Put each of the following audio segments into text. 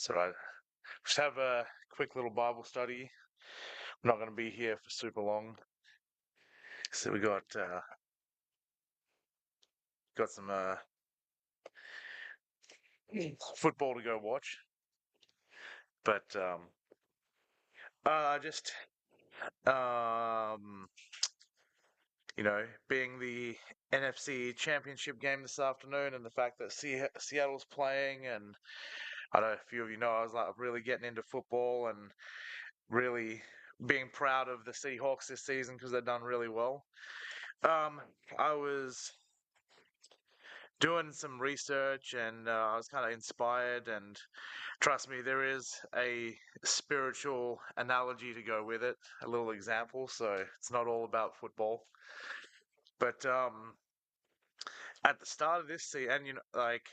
So I just have a quick little Bible study. We're not going to be here for super long. So we got some football to go watch. But just um, being the NFC Championship game this afternoon, and the fact that Seattle's playing, and I know a few of you know I was like really getting into football and really being proud of the Seahawks this season because they've done really well. Um, I was doing some research and I was kind of inspired. And trust me, there is a spiritual analogy to go with it, a little example. So it's not all about football. But at the start of this season, and like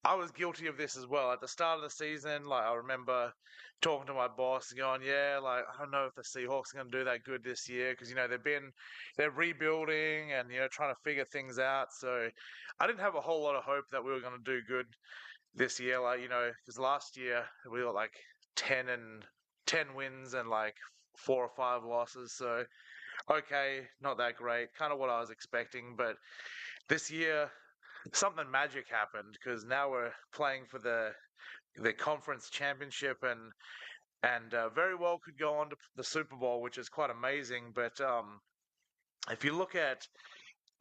I was guilty of this as well. At the start of the season, like I remember talking to my boss, going, "Yeah, like I don't know if the Seahawks are going to do that good this year because they're rebuilding and trying to figure things out." So I didn't have a whole lot of hope that we were going to do good this year, like because last year we got like 10 wins and like 4 or 5 losses. So okay, not that great, kind of what I was expecting, but this year something magic happened because now we're playing for the conference championship, and very well could go on to the Super Bowl, which is quite amazing. But if you look at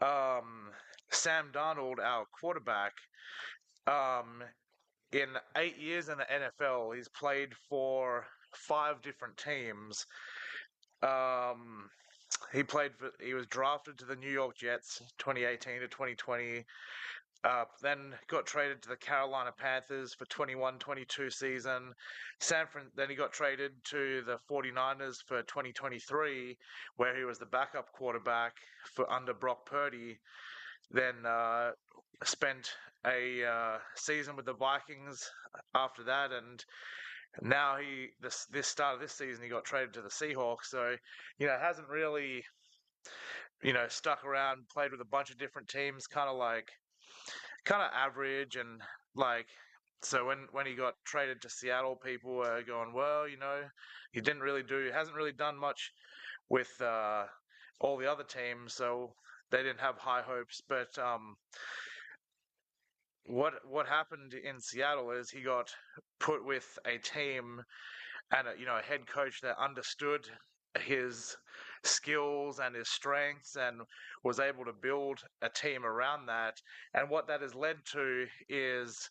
um, Sam Darnold, our quarterback, um, in 8 years in the NFL, he's played for 5 different teams. Um, he was drafted to the New York Jets 2018 to 2020. Then got traded to the Carolina Panthers for 21-22 season. Then he got traded to the 49ers for 2023, where he was the backup quarterback for under Brock Purdy. Then spent a season with the Vikings after that, and now this start of this season he got traded to the Seahawks. So hasn't really stuck around, played with a bunch of different teams, kind of average. And like so when he got traded to Seattle, people were going, well, he hasn't really done much with all the other teams, so they didn't have high hopes. But what happened in Seattle is he got put with a team and a head coach that understood his skills and his strengths and was able to build a team around that. And what that has led to is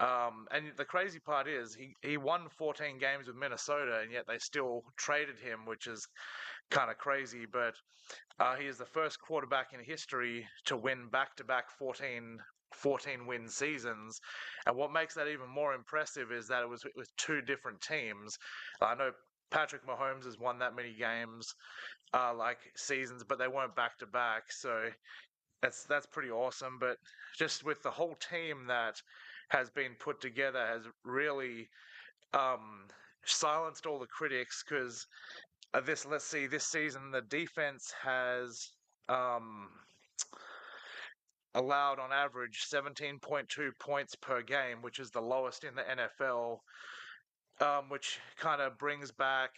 and the crazy part is he won 14 games with Minnesota, and yet they still traded him, which is kind of crazy. But he is the first quarterback in history to win back-to-back 14 win seasons. And what makes that even more impressive is that it was with two different teams. I know Patrick Mahomes has won that many games, like seasons, but they weren't back to back. So that's pretty awesome. But just with the whole team that has been put together has really um, silenced all the critics because let's see, this season the defense has um, allowed on average 17.2 points per game, which is the lowest in the NFL, which kind of brings back,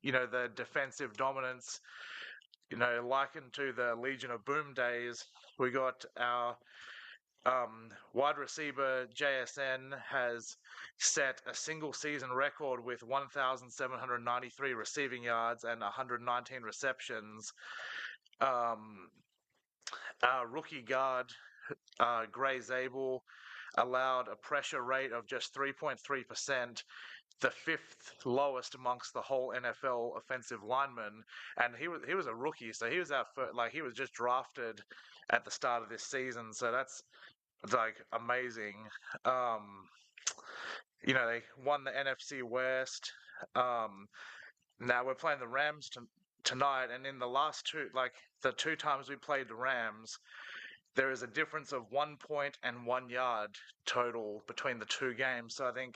the defensive dominance, likened to the Legion of Boom days. We got our wide receiver JSN has set a single season record with 1,793 receiving yards and 119 receptions. Um, our rookie guard, Gray Zabel, allowed a pressure rate of just 3.3%, the fifth lowest amongst the whole NFL offensive linemen. And he was a rookie, so he was out for like he was just drafted at the start of this season. So that's like amazing. Um, they won the NFC West. Um, Now we're playing the Rams tonight, and in the last two, like the two times we played the Rams, there is a difference of 1 point and 1 yard total between the two games. So I think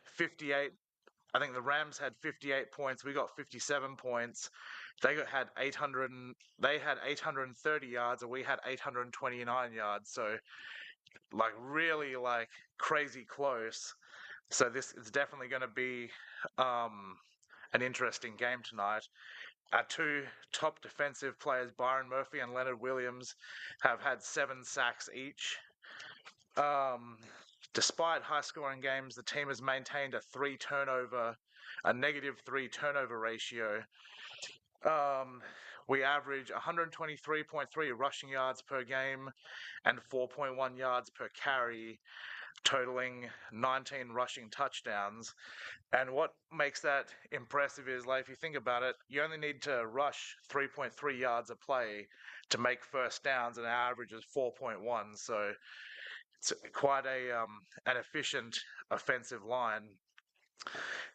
58. I think the Rams had 58 points. We got 57 points. Had 800. They had 830 yards, and we had 829 yards. So like really like crazy close. So this is definitely going to be um, an interesting game tonight. Our two top defensive players, Byron Murphy and Leonard Williams, have had 7 sacks each. Um, Despite high-scoring games, the team has maintained a negative three turnover ratio. Um, we average 123.3 rushing yards per game and 4.1 yards per carry, totaling 19 rushing touchdowns. And what makes that impressive is, like, if you think about it, you only need to rush 3.3 yards a play to make first downs, and our average is 4.1. So it's quite an efficient offensive line.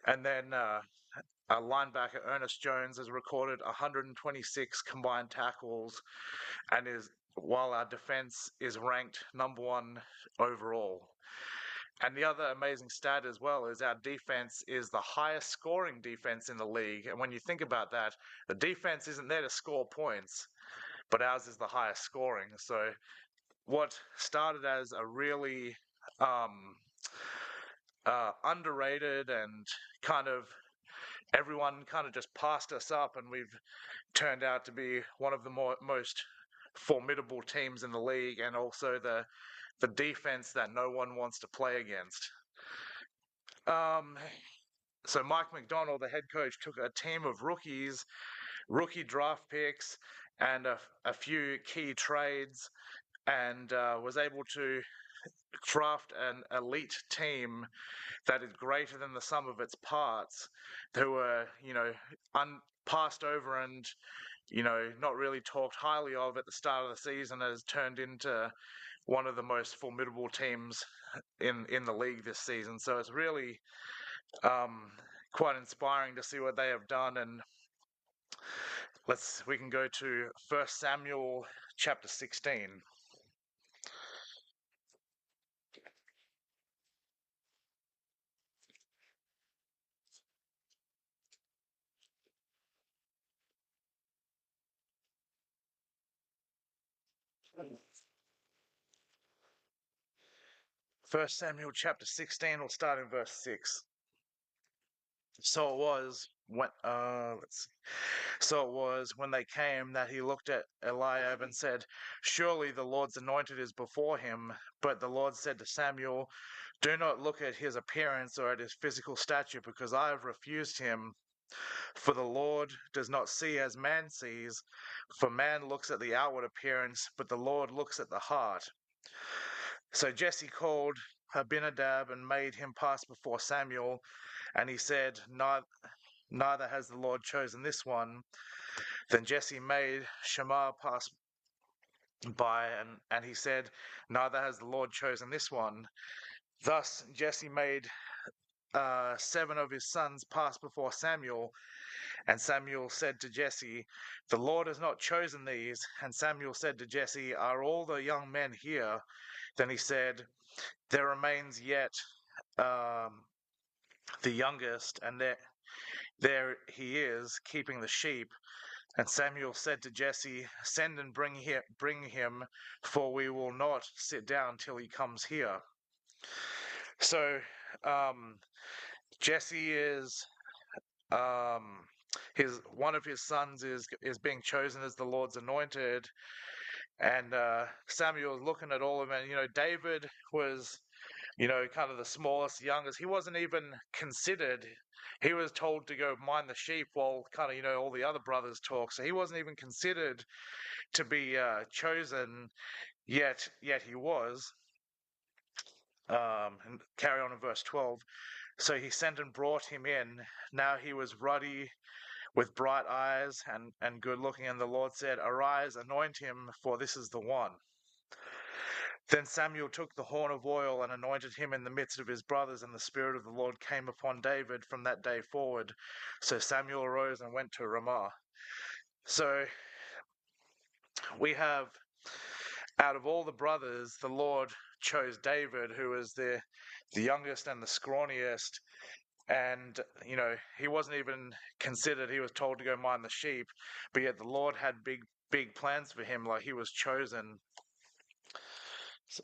And then our linebacker Ernest Jones has recorded 126 combined tackles, and is while our defense is ranked number 1 overall. And the other amazing stat as well is our defense is the highest scoring defense in the league. And when you think about that, the defense isn't there to score points, but ours is the highest scoring. So what started as a really um, underrated and kind of everyone kind of just passed us up, and we've turned out to be one of the most formidable teams in the league, and also the defense that no one wants to play against. Um, so Mike McDonald, the head coach, took a team of rookies, rookie draft picks, and a few key trades, and was able to craft an elite team that is greater than the sum of its parts, who were, passed over and, not really talked highly of at the start of the season, has turned into one of the most formidable teams in the league this season. So it's really um, quite inspiring to see what they have done. And we can go to 1 Samuel chapter 16. First Samuel chapter 16, we'll start in verse 6. So it was when let's see. So it was when they came that he looked at Eliab and said, "Surely the Lord's anointed is before him." But the Lord said to Samuel, "Do not look at his appearance or at his physical stature, because I have refused him. For the Lord does not see as man sees, for man looks at the outward appearance, but the Lord looks at the heart." So Jesse called Abinadab and made him pass before Samuel, and he said, "Neither has the Lord chosen this one." Then Jesse made Shammah pass by, and he said, "Neither has the Lord chosen this one." Thus Jesse made 7 of his sons pass before Samuel, and Samuel said to Jesse, "The Lord has not chosen these." And Samuel said to Jesse, "Are all the young men here?" Then he said, "There remains yet um, the youngest, and there he is, keeping the sheep." And Samuel said to Jesse, "Send and bring him, for we will not sit down till he comes here." So Jesse is his one of his sons is being chosen as the Lord's anointed, and Samuel is looking at all of them. And David was kind of the smallest, youngest. He wasn't even considered. He was told to go mind the sheep while kind of all the other brothers talk. So he wasn't even considered to be chosen yet. Yet he was. And carry on in verse 12. So he sent and brought him in. Now he was ruddy, with bright eyes, and good looking. And the Lord said, "Arise, anoint him, for this is the one." Then Samuel took the horn of oil and anointed him in the midst of his brothers, and the Spirit of the Lord came upon David from that day forward. So Samuel arose and went to Ramah. So we have, out of all the brothers, the Lord chose David, who is the youngest and the scrawniest. And he wasn't even considered. He was told to go mind the sheep, but yet the Lord had big plans for him. Like, he was chosen. So,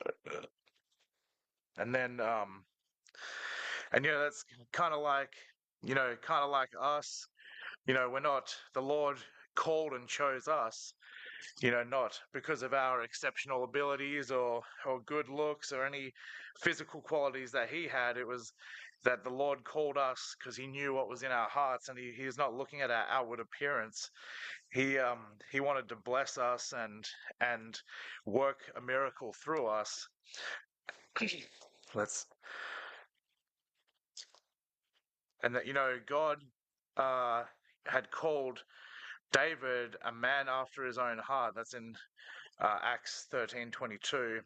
and then And that's kind of like, kind of like us. We're not, the Lord called and chose us, not because of our exceptional abilities or good looks or any physical qualities that he had. It was that the Lord called us because he knew what was in our hearts, and he's not looking at our outward appearance. He wanted to bless us and work a miracle through us. Let's and that God uh, had called David a man after his own heart. That's in Acts 13:22.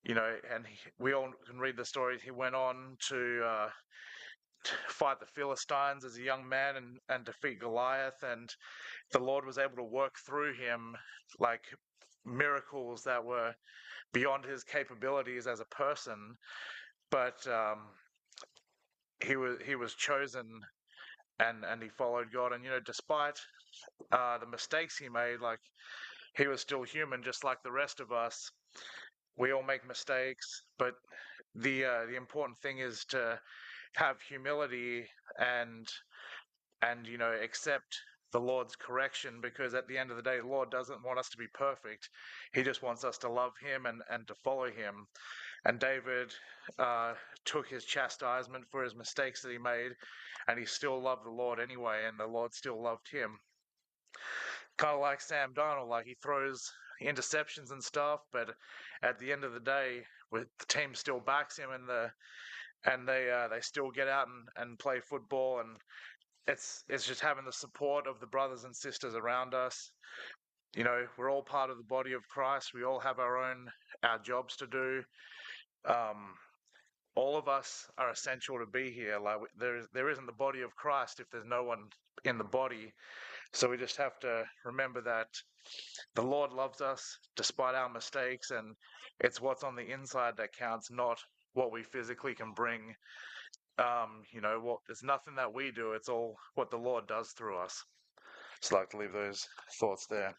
And we all can read the story. He went on to fight the Philistines as a young man and defeat Goliath, and the Lord was able to work through him like miracles that were beyond his capabilities as a person. But he was chosen, and he followed God. And despite the mistakes he made, like he was still human, just like the rest of us. We all make mistakes, but the important thing is to have humility and accept the Lord's correction, because at the end of the day, the Lord doesn't want us to be perfect. He just wants us to love him and to follow him. And David uh, took his chastisement for his mistakes that he made, and he still loved the Lord anyway, and the Lord still loved him. Kind of like Sam Darnold, like he throws interceptions and stuff, but at the end of the day, with the team still backs him, and they still get out and play football. And it's just having the support of the brothers and sisters around us. We're all part of the body of Christ. We all have our jobs to do. Um, all of us are essential to be here. Like there isn't the body of Christ if there's no one in the body. So we just have to remember that the Lord loves us despite our mistakes, and it's what's on the inside that counts, not what we physically can bring. What there's nothing that we do; it's all what the Lord does through us. Just like to leave those thoughts there.